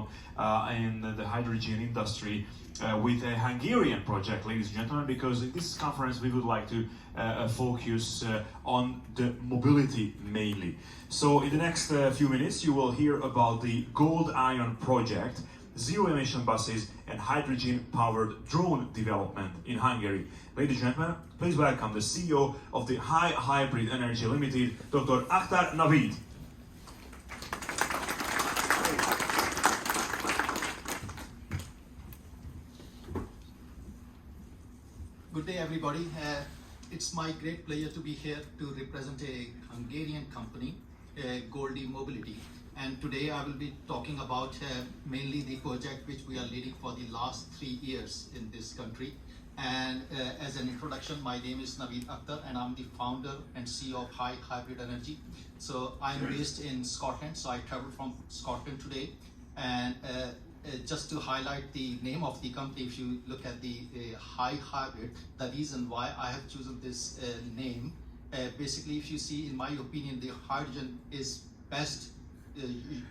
background in the hydrogen industry with a Hungarian project, ladies and gentlemen, because in this conference we would like to focus on the mobility mainly. So in the next few minutes you will hear about the GOLDiON project, zero-emission buses and hydrogen-powered drone development in Hungary. Ladies and gentlemen, please welcome the CEO of the High Hybrid Energy Limited, Dr. Naveed Akhtar. Good day, everybody. It's my great pleasure to be here to represent a Hungarian company, GOLDiON Mobility. And today I will be talking about mainly the project which we are leading for the last 3 years in this country. And as an introduction, my name is Naveed Akhtar and I'm the founder and CEO of High Hybrid Energy. So I'm based in Scotland, so I traveled from Scotland today. And just to highlight the name of the company, if you look at the High Hybrid, the reason why I have chosen this name, basically if you see, in my opinion, the hydrogen is best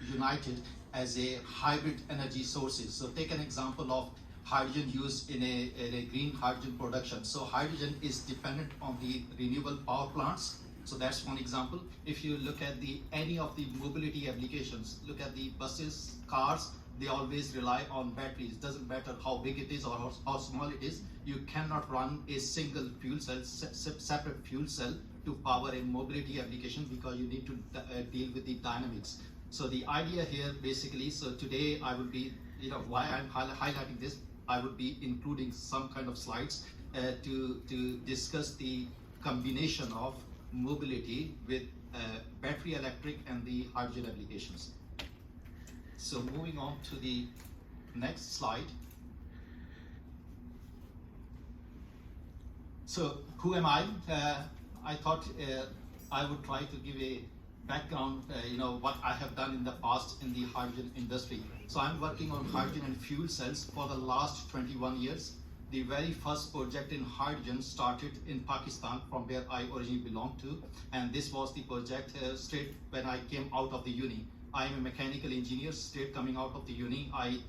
united as a hybrid energy sources. So take an example of hydrogen used in a green hydrogen production. So hydrogen is dependent on the renewable power plants. So that's one example. If you look at any of the mobility applications, look at the buses, cars, they always rely on batteries. Doesn't matter how big it is or how small it is. You cannot run a single fuel cell, separate fuel cell to power a mobility application because you need to deal with the dynamics. So the idea here basically, so today I will be, why I'm highlighting this, I will be including some kind of slides to discuss the combination of mobility with battery electric and the hydrogen applications. So moving on to the next slide. So who am I? I thought I would try to give a background, what I have done in the past in the hydrogen industry. So I'm working on hydrogen and fuel cells for the last 21 years. The very first project in hydrogen started in Pakistan, from where I originally belong to. And this was the project straight when I came out of the uni. I am a mechanical engineer, straight coming out of the uni. I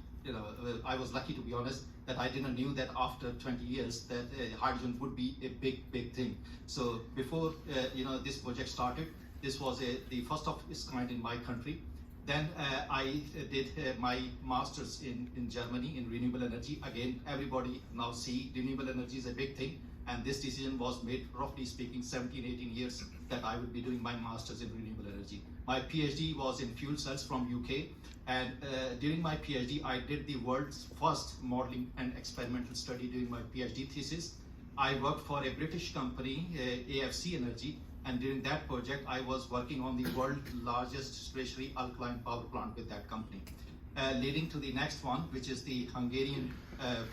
was lucky, to be honest, that I didn't knew that after 20 years that hydrogen would be a big thing. So before this project started, this was the first of its kind in my country. Then I did my master's in Germany in renewable energy. Again, everybody now see renewable energy is a big thing. And this decision was made, roughly speaking, 17, 18 years that I would be doing my master's in renewable energy. My PhD was in fuel cells from UK. And during my PhD, I did the world's first modeling and experimental study during my PhD thesis. I worked for a British company, AFC Energy. And during that project, I was working on the world's largest stationary alkaline power plant with that company. Leading to the next one, which is the Hungarian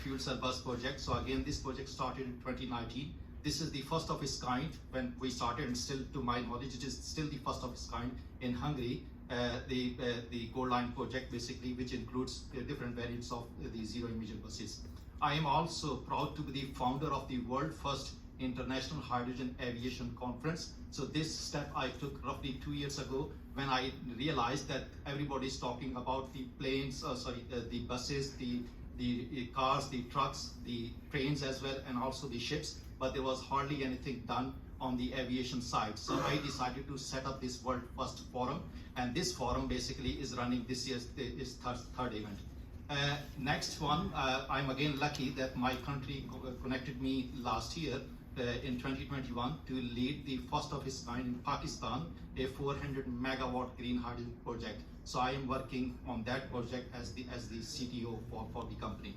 fuel cell bus project. So again, this project started in 2019. This is the first of its kind when we started, and still, to my knowledge, it is still the first of its kind in Hungary. The GOLDiON project, basically, which includes different variants of the zero-emission buses. I am also proud to be the founder of the world first International Hydrogen Aviation Conference. So this step I took roughly 2 years ago when I realized that everybody is talking about the planes, the buses, the cars, the trucks, the trains as well, and also the ships, but there was hardly anything done on the aviation side. So I decided to set up this world first forum, and this forum basically is running this year's third event. Next one, I'm again lucky that my country connected me last year in 2021 to lead the first of its kind in Pakistan, a 400 megawatt green hydrogen project. So I am working on that project as the CTO for the company.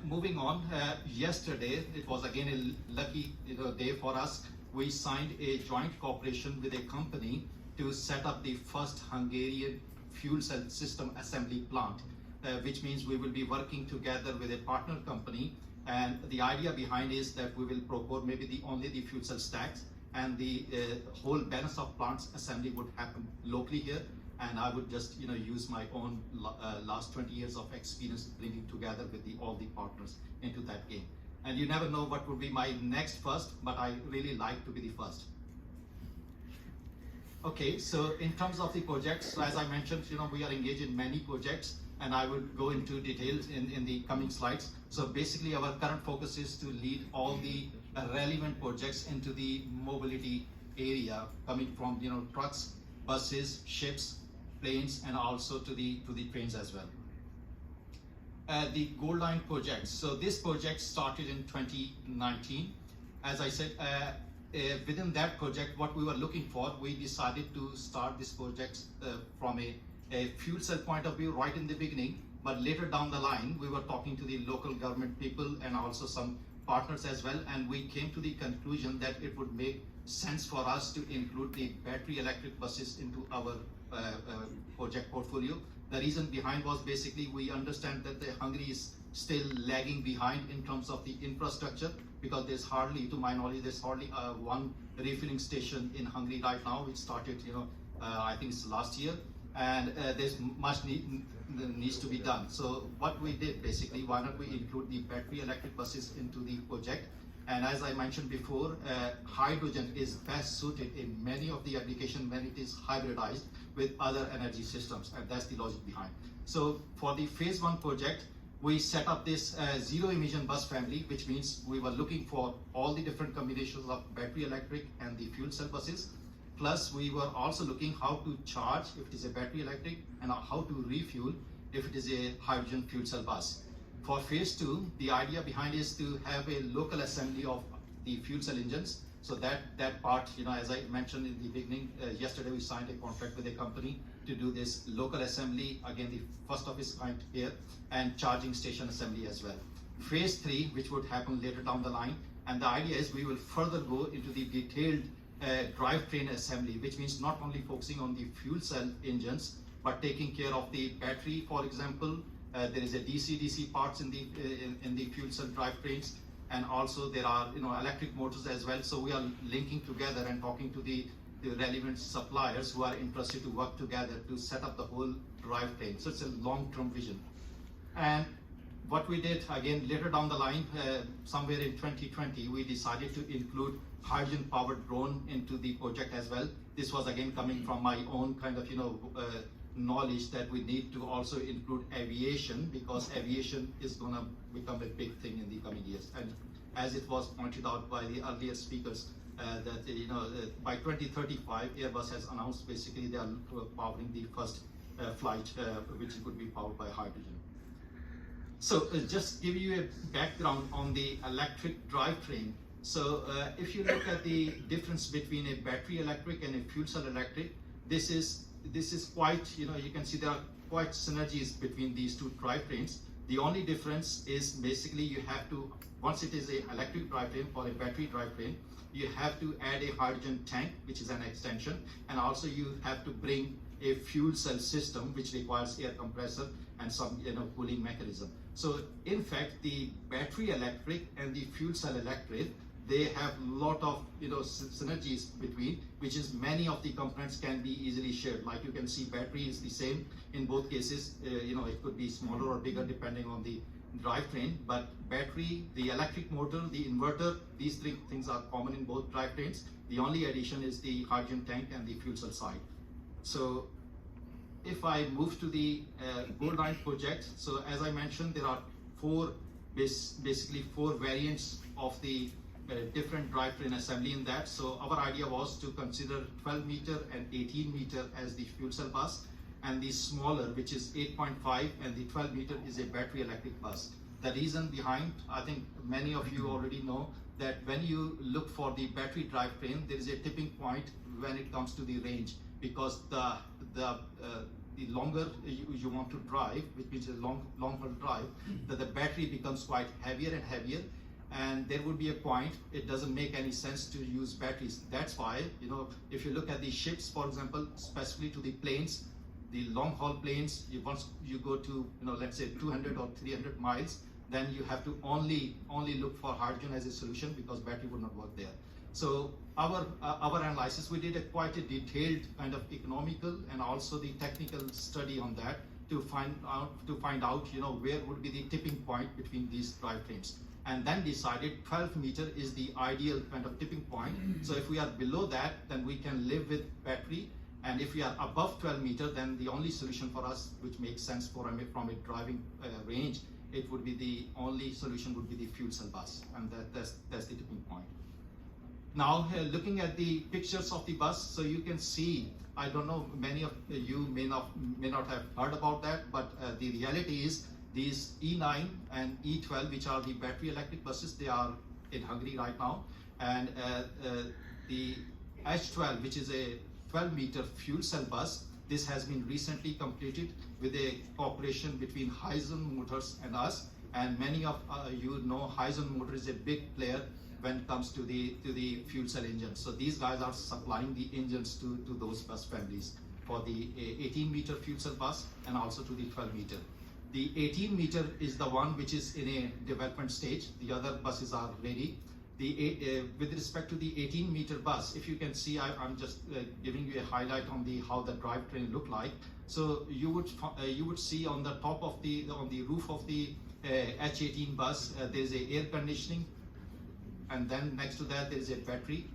Moving on, yesterday it was again a lucky day for us. We signed a joint cooperation with a company to set up the first Hungarian fuel cell system assembly plant, which means we will be working together with a partner company. And the idea behind is that we will procure maybe only the fuel cell stacks, and the whole balance of plants assembly would happen locally here. And I would just use my own last 20 years of experience bringing together with all the partners into that game. And you never know what would be my next first, but I really like to be the first. Okay, so in terms of the projects, as I mentioned, we are engaged in many projects. and I will go into details in the coming slides. So basically our current focus is to lead all the relevant projects into the mobility area, coming from trucks, buses, ships, planes, and also to the trains as well. The GOLDiON project. So this project started in 2019. As I said, within that project, what we were looking for, we decided to start this project from a fuel cell point of view right in the beginning, but later down the line, we were talking to the local government people and also some partners as well, and we came to the conclusion that it would make sense for us to include the battery electric buses into our project portfolio. The reason behind was basically we understand that Hungary is still lagging behind in terms of the infrastructure, because there's hardly, to my knowledge, there's hardly one refilling station in Hungary right now, which started, I think it's last year, and there's much needs to be done. So what we did basically, why not we include the battery electric buses into the project? And as I mentioned before, hydrogen is best suited in many of the applications when it is hybridized with other energy systems, and that's the logic behind. So for the phase 1 project, we set up this zero emission bus family, which means we were looking for all the different combinations of battery electric and the fuel cell buses. Plus, we were also looking how to charge if it is a battery electric, and how to refuel if it is a hydrogen fuel cell bus. For phase 2, the idea behind is to have a local assembly of the fuel cell engines. So that part, as I mentioned in the beginning, yesterday we signed a contract with a company to do this local assembly, again the first of its kind here, and charging station assembly as well. Phase 3, which would happen later down the line, and the idea is we will further go into the detailed drivetrain assembly, which means not only focusing on the fuel cell engines, but taking care of the battery, for example. There is a DC-DC parts in the fuel cell drivetrains, and also there are electric motors as well. So we are linking together and talking to the relevant suppliers who are interested to work together to set up the whole drivetrain. So it's a long-term vision. And what we did again later down the line, somewhere in 2020, we decided to include hydrogen-powered drone into the project as well. This was again coming from my own kind of knowledge that we need to also include aviation, because aviation is going to become a big thing in the coming years. And as it was pointed out by the earlier speakers, that by 2035, Airbus has announced basically they are powering the first flight which could be powered by hydrogen. So just give you a background on the electric drivetrain. So if you look at the difference between a battery electric and a fuel cell electric, this is quite, you can see there are quite synergies between these two drivetrains. The only difference is basically you have to, once it is an electric drivetrain or a battery drivetrain, you have to add a hydrogen tank, which is an extension, and also you have to bring a fuel cell system, which requires air compressor and some cooling mechanism. So in fact, the battery electric and the fuel cell electric, they have a lot of synergies between, which is many of the components can be easily shared. Like you can see, battery is the same in both cases. It could be smaller or bigger depending on the drivetrain, but battery, the electric motor, the inverter, these three things are common in both drivetrains. The only addition is the hydrogen tank and the fuel cell side. So if I move to the GOLDiON project, so as I mentioned, there are basically four variants of the different drivetrain assembly in that. So our idea was to consider 12 meter and 18 meter as the fuel cell bus, and the smaller, which is 8.5, and the 12 meter is a battery electric bus. The reason behind, I think many of you already know that when you look for the battery drivetrain, there is a tipping point when it comes to the range, because the longer you want to drive, which means a long haul drive, that the battery becomes quite heavier and heavier, and there would be a point it doesn't make any sense to use batteries. That's why if you look at the ships, for example, specifically to the planes, the long haul planes, once you go to let's say 200 or 300 miles, then you have to only look for hydrogen as a solution, because battery would not work there. So our analysis, we did quite a detailed kind of economical and also the technical study on that to find out where would be the tipping point between these drivetrains, and then decided 12 meter is the ideal kind of tipping point. So if we are below that, then we can live with battery, And if we are above 12 meters, then the only solution for us, which makes sense from a driving range, it would be the only solution would be the fuel cell bus, and that's the tipping point. Now, looking at the pictures of the bus, so you can see, I don't know, many of you may not have heard about that, but the reality is these E9 and E12, which are the battery electric buses, they are in Hungary right now, and the H12, which is a 12-meter fuel cell bus, this has been recently completed with a cooperation between Hyzon Motors and us, and many of you know Hyzon Motors is a big player when it comes to the fuel cell engines. So these guys are supplying the engines to those bus families for the 18-meter fuel cell bus and also to the 12-meter. The 18-meter is the one which is in a development stage. The other buses are ready. With respect to the 18-meter bus, if you can see, I'm just giving you a highlight on how the drivetrain look like. So you would see on the top of on the roof of the H18 bus, there's a air conditioning, and then next to that there is a battery,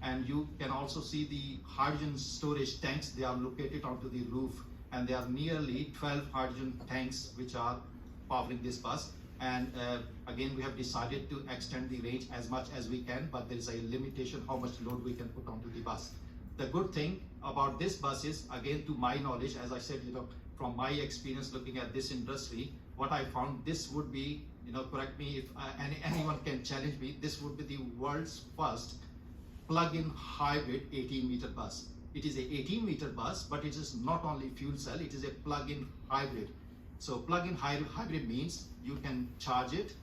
and you can also see the hydrogen storage tanks. They are located onto the roof, and there are nearly 12 hydrogen tanks which are powering this bus. And again, we have decided to extend the range as much as we can, but there is a limitation how much load we can put onto the bus. The good thing about this bus is, again, to my knowledge, as I said, from my experience looking at this industry, what I found, this would be, correct me if anyone can challenge me, this would be the world's first plug-in hybrid 18-meter bus. It is a 18-meter bus, but it is not only fuel cell, it is a plug-in hybrid. So plug-in hybrid means you can charge it,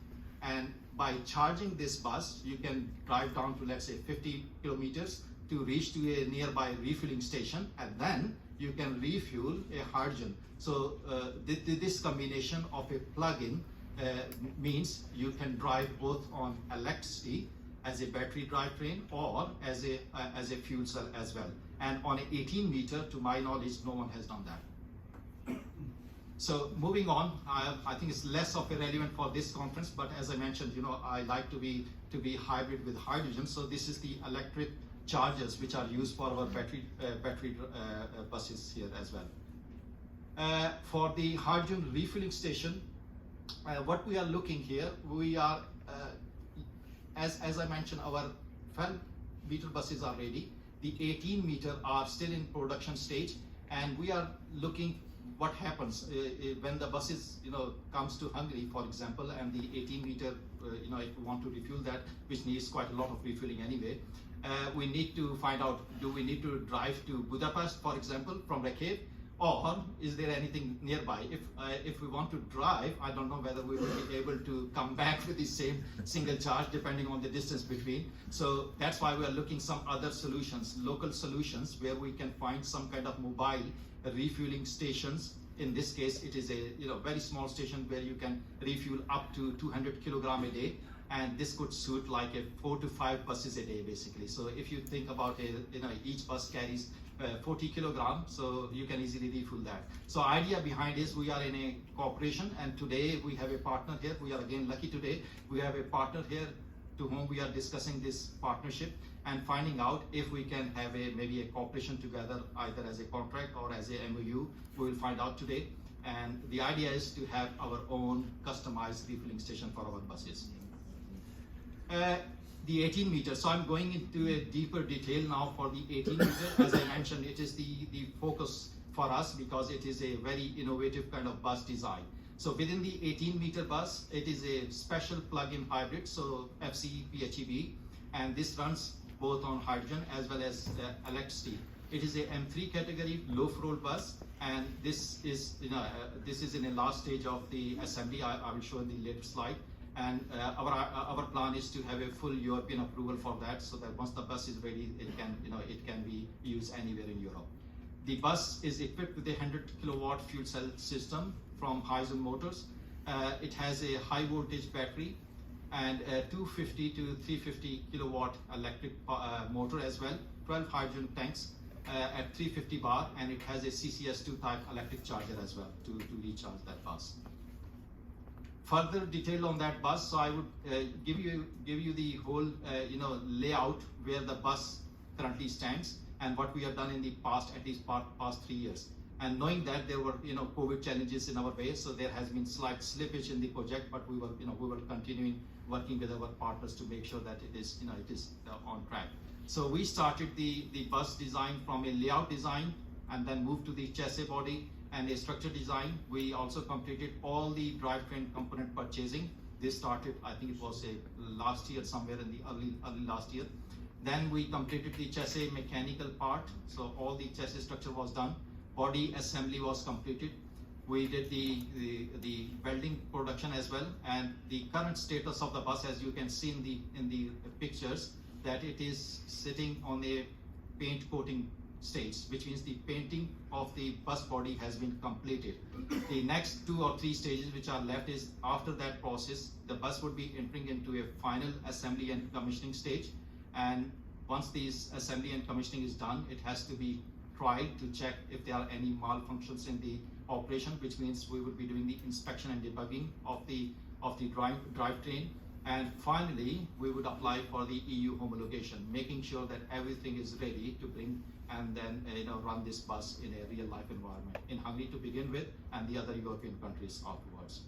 and by charging this bus, you can drive down to, let's say, 50 kilometers to reach to a nearby refueling station, and then you can refuel a hydrogen. So this combination of a plug-in means you can drive both on electricity as a battery drivetrain or as a fuel cell as well. And on an 18-meter, to my knowledge, no one has done that. So moving on, I think it's less of a relevant for this conference, but as I mentioned, I like to be hybrid with hydrogen. So this is the electric chargers which are used for our battery buses here as well. For the hydrogen refueling station, what we are looking here, we are, as I mentioned, our 12-meter buses are ready. The 18-meter are still in production stage, and we are looking what happens when the buses comes to Hungary, for example, and the 18-meter, if we want to refuel that, which needs quite a lot of refueling anyway, we need to find out, do we need to drive to Budapest, for example, from Reykjavik, or is there anything nearby? If we want to drive, I don't know whether we will be able to come back with the same single charge depending on the distance between. So that's why we are looking some other solutions, local solutions, where we can find some kind of mobile refueling stations. In this case, it is a very small station where you can refuel up to 200 kilogram a day, and this could suit like 4 to 5 buses a day basically. So if you think about each bus carries 40 kilograms, so you can easily refuel that. So idea behind is we are in a cooperation, and today we have a partner here. We are again lucky today. We have a partner here to whom we are discussing this partnership and finding out if we can have maybe a cooperation together, either as a contract or as a MOU. We will find out today. And the idea is to have our own customized refueling station for our buses. The 18 meter. So I'm going into a deeper detail now for the 18 meter. As I mentioned, it is the focus for us because it is a very innovative kind of bus design. So within the 18 meter bus, it is a special plug-in hybrid, so FCE PHEV, and this runs both on hydrogen as well as electricity. It is a M3 category low-floor bus, and this is in the last stage of the assembly. I will show in the later slide. And our plan is to have a full European approval for that, so that once the bus is ready, it can be used anywhere in Europe. The bus is equipped with a 100 kilowatt fuel cell system from Hyzon Motors. It has a high voltage battery and a 250 to 350 kilowatt electric motor as well, 12 hydrogen tanks at 350 bar, and it has a CCS2 type electric charger as well to recharge that bus. Further detail on that bus, so I would give you the whole layout where the bus currently stands. and what we have done in the past, at least past 3 years. And knowing that there were, COVID challenges in our way, so there has been slight slippage in the project, but we were continuing working with our partners to make sure that it is on track. So we started the bus design from a layout design, and then moved to the chassis body and a structure design. We also completed all the drivetrain component purchasing. This started, I think it was last year, somewhere in the early last year. Then we completed the chassis mechanical part, so all the chassis structure was done. Body assembly was completed. We did the welding production as well, and the current status of the bus, as you can see in the pictures, that it is sitting on a paint coating stage, which means the painting of the bus body has been completed. The next 2 or 3 stages which are left is, after that process, the bus would be entering into a final assembly and commissioning stage. And once this assembly and commissioning is done, it has to be tried to check if there are any malfunctions in the operation, which means we will be doing the inspection and debugging of the drivetrain. And finally, we would apply for the EU homologation, making sure that everything is ready to bring and then run this bus in a real life environment in Hungary to begin with, and the other European countries afterwards.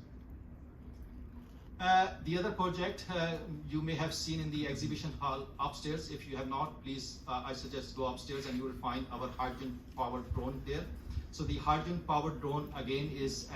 The other project you may have seen in the exhibition hall upstairs. If you have not, please, I suggest go upstairs and you will find our hydrogen powered drone there. So the hydrogen powered drone again is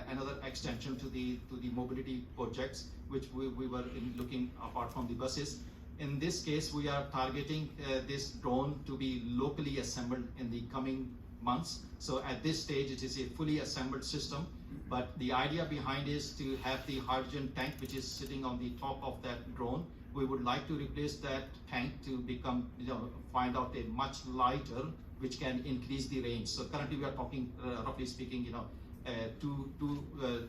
another extension to the mobility projects which we were looking apart from the buses. In this case, we are targeting this drone to be locally assembled in the coming months. So at this stage, it is a fully assembled system, but the idea behind is to have the hydrogen tank which is sitting on the top of that drone. We would like to replace that tank to become, find out a much lighter, which can increase the range. So currently we are talking, roughly speaking,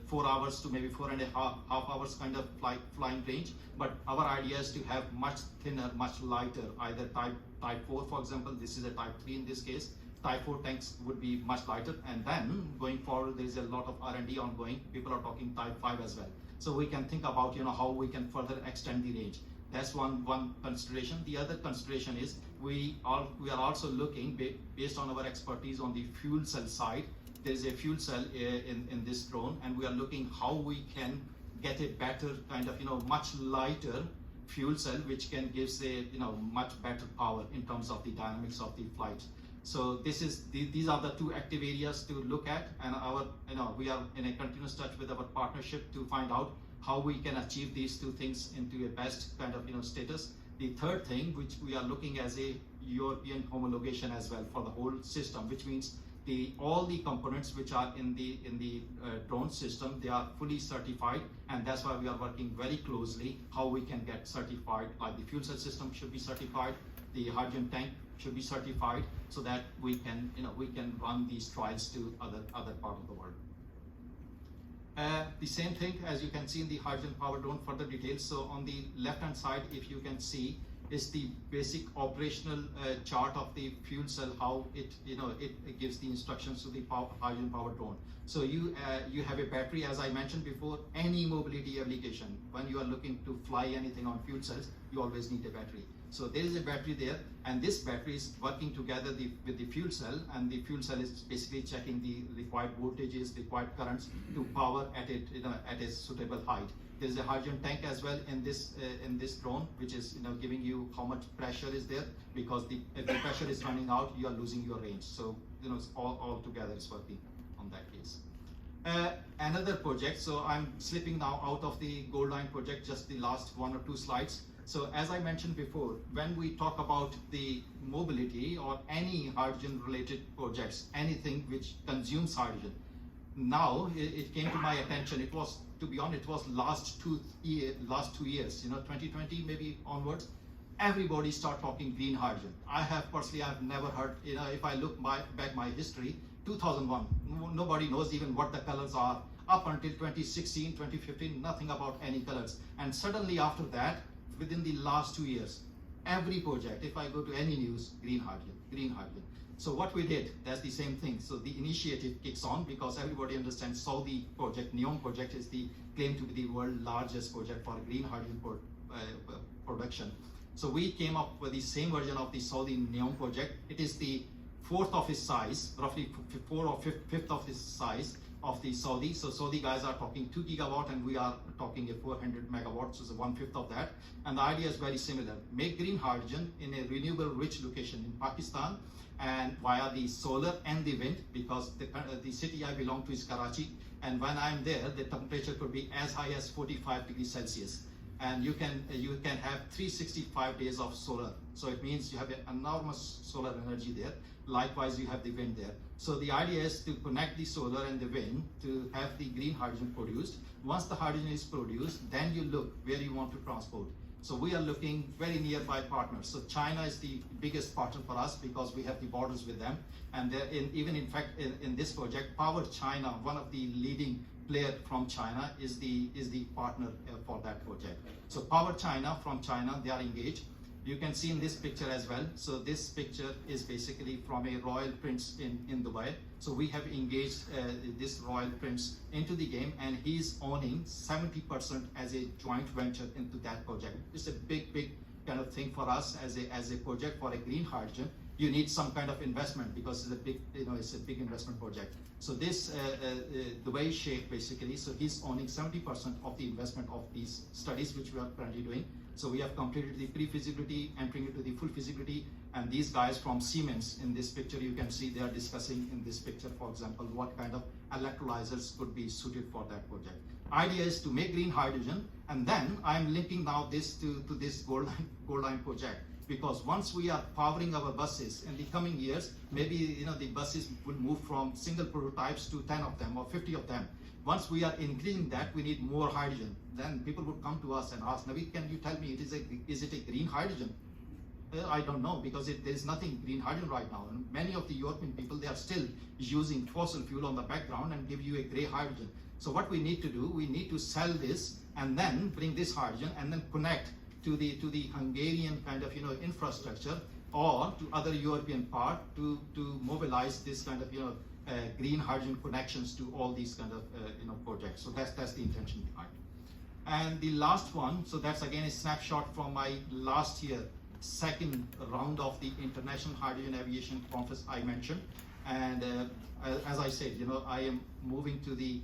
4 hours to maybe 4.5 hours kind of flying range. But our idea is to have much thinner, much lighter, either type 4, for example. This is a type 3 in this case. Type 4 tanks would be much lighter, and then going forward, there is a lot of R&D ongoing. People are talking type 5 as well. So we can think about how we can further extend the range. That's one consideration. The other consideration is we are also looking, based on our expertise on the fuel cell side. There is a fuel cell in this drone, and we are looking how we can get a better kind of much lighter fuel cell, which can give much better power in terms of the dynamics of the flight. So these are the 2 active areas to look at, and we are in a continuous touch with our partnership to find out how we can achieve these 2 things into a best kind of status. The third thing, which we are looking as a European homologation as well for the whole system, which means all the components which are in the drone system, they are fully certified, and that's why we are working very closely how we can get certified. Like the fuel cell system should be certified, the hydrogen tank should be certified, so that we can run these trials to other part of the world. The same thing as you can see in the hydrogen powered drone, further details. So on the left hand side, if you can see, is the basic operational chart of the fuel cell, how it gives the instructions to the hydrogen powered drone. So you have a battery, as I mentioned before. Any mobility application, when you are looking to fly anything on fuel cells, you always need a battery. So there is a battery there, and this battery is working together with the fuel cell, and the fuel cell is basically checking the required voltages, required currents to power at a suitable height. There is a hydrogen tank as well in this drone, which is giving you how much pressure is there, because if the pressure is running out, you are losing your range. So all together is working on that case. Another project. So I'm slipping now out of the GOLDiON project, just the last 1 or 2 slides. So as I mentioned before, when we talk about the mobility or any hydrogen related projects, anything which consumes hydrogen, now it came to my attention. It was, to be honest, it was last 2 years, 2020 maybe onwards. Everybody start talking green hydrogen. I've never heard, if I look back my history, 2001, nobody knows even what the colors are. Up until 2016, 2015, nothing about any colors. And suddenly after that, within the last 2 years, every project, if I go to any news, green hydrogen. So what we did, that's the same thing. So the initiative kicks on because everybody understands Saudi project, NEOM project, is the claimed to be the world's largest project for green hydrogen production. So we came up with the same version of the Saudi NEOM project. It is the fourth of its size, roughly fourth or fifth of its size of the Saudi. So Saudi guys are talking 2 gigawatt and we are talking a 400 megawatts, so 1/5 of that. And the idea is very similar. Make green hydrogen in a renewable rich location in Pakistan and via the solar and the wind, because the city I belong to is Karachi, and when I'm there the temperature could be as high as 45 degrees Celsius. And you can have 365 days of solar. So it means you have an enormous solar energy there. Likewise, you have the wind there. So the idea is to connect the solar and the wind to have the green hydrogen produced. Once the hydrogen is produced, then you look where you want to transport. So we are looking very nearby partners. So China is the biggest partner for us because we have the borders with them. And even in fact, in this project, Power China, one of the leading player from China, is the partner for that project. So Power China from China, they are engaged. You can see in this picture as well. So this picture is basically from a royal prince in Dubai. So we have engaged this royal prince into the game, and he's owning 70% as a joint venture into that project. It's a big kind of thing for us as a project for a green hydrogen. You need some kind of investment because it's a big investment project. So this Dubai Sheikh basically, so he's owning 70% of the investment of these studies which we are currently doing. So we have completed the pre-feasibility, entering into the full feasibility, and these guys from Siemens in this picture, you can see they are discussing in this picture, for example, what kind of electrolyzers could be suited for that project. Idea is to make green hydrogen, and then I'm linking now this to this GOLDiON project, because once we are powering our buses in the coming years, maybe the buses will move from single prototypes to 10 of them or 50 of them. Once we are increasing that, we need more hydrogen. Then people would come to us and ask, Naveed, can you tell me, is it a green hydrogen? I don't know, because there is nothing green hydrogen right now. And many of the European people, they are still using fossil fuel on the background and give you a gray hydrogen. So what we need to do, we need to sell this and then bring this hydrogen and then connect to the Hungarian kind of infrastructure or to other European part to mobilize this kind of green hydrogen connections to all these kind of projects. So that's the intention behind. And the last one, so that's again a snapshot from my last year, second round of the International Hydrogen Aviation Conference I mentioned. And as I said, I am moving to the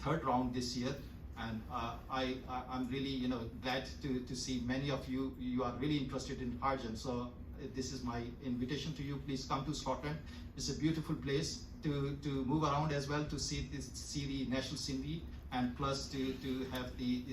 third round this year. And I'm really glad to see many of you are really interested in hydrogen. So this is my invitation to you. Please come to Scotland. It's a beautiful place to move around as well, to see the national scenery, and plus to have the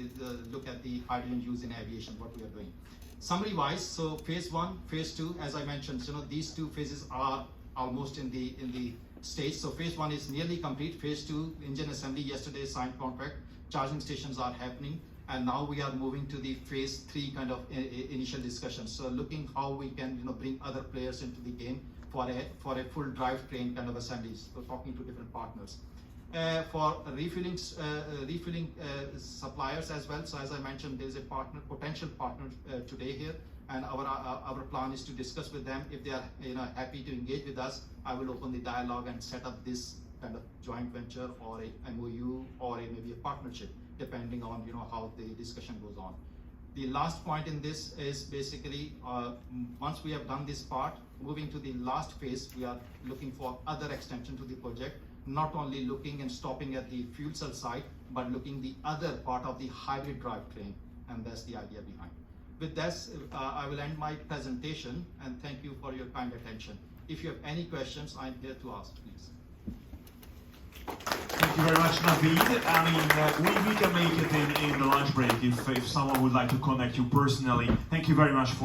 look at the hydrogen use in aviation, what we are doing. Summary wise, so phase 1, phase 2, as I mentioned, these two phases are almost in the stage. So phase 1 is nearly complete. Phase 2, engine assembly, yesterday signed contract. Charging stations are happening, and now we are moving to the phase 3 kind of initial discussions. So looking how we can bring other players into the game for a full drivetrain kind of assemblies. So talking to different partners. For refilling suppliers as well. So as I mentioned, there is a potential partner today here, and our plan is to discuss with them. If they are happy to engage with us, I will open the dialogue and set up this kind of joint venture or a MOU or maybe a partnership, depending on how the discussion goes on. The last point in this is basically once we have done this part, moving to the last phase, we are looking for other extension to the project, not only looking and stopping at the fuel cell side, but looking the other part of the hybrid drivetrain, and that's the idea behind. With this, I will end my presentation, and thank you for your kind attention. If you have any questions, I'm here to ask, please. Thank you very much, Naveed. I mean, we can make it in the lunch break if someone would like to connect you personally. Thank you very much for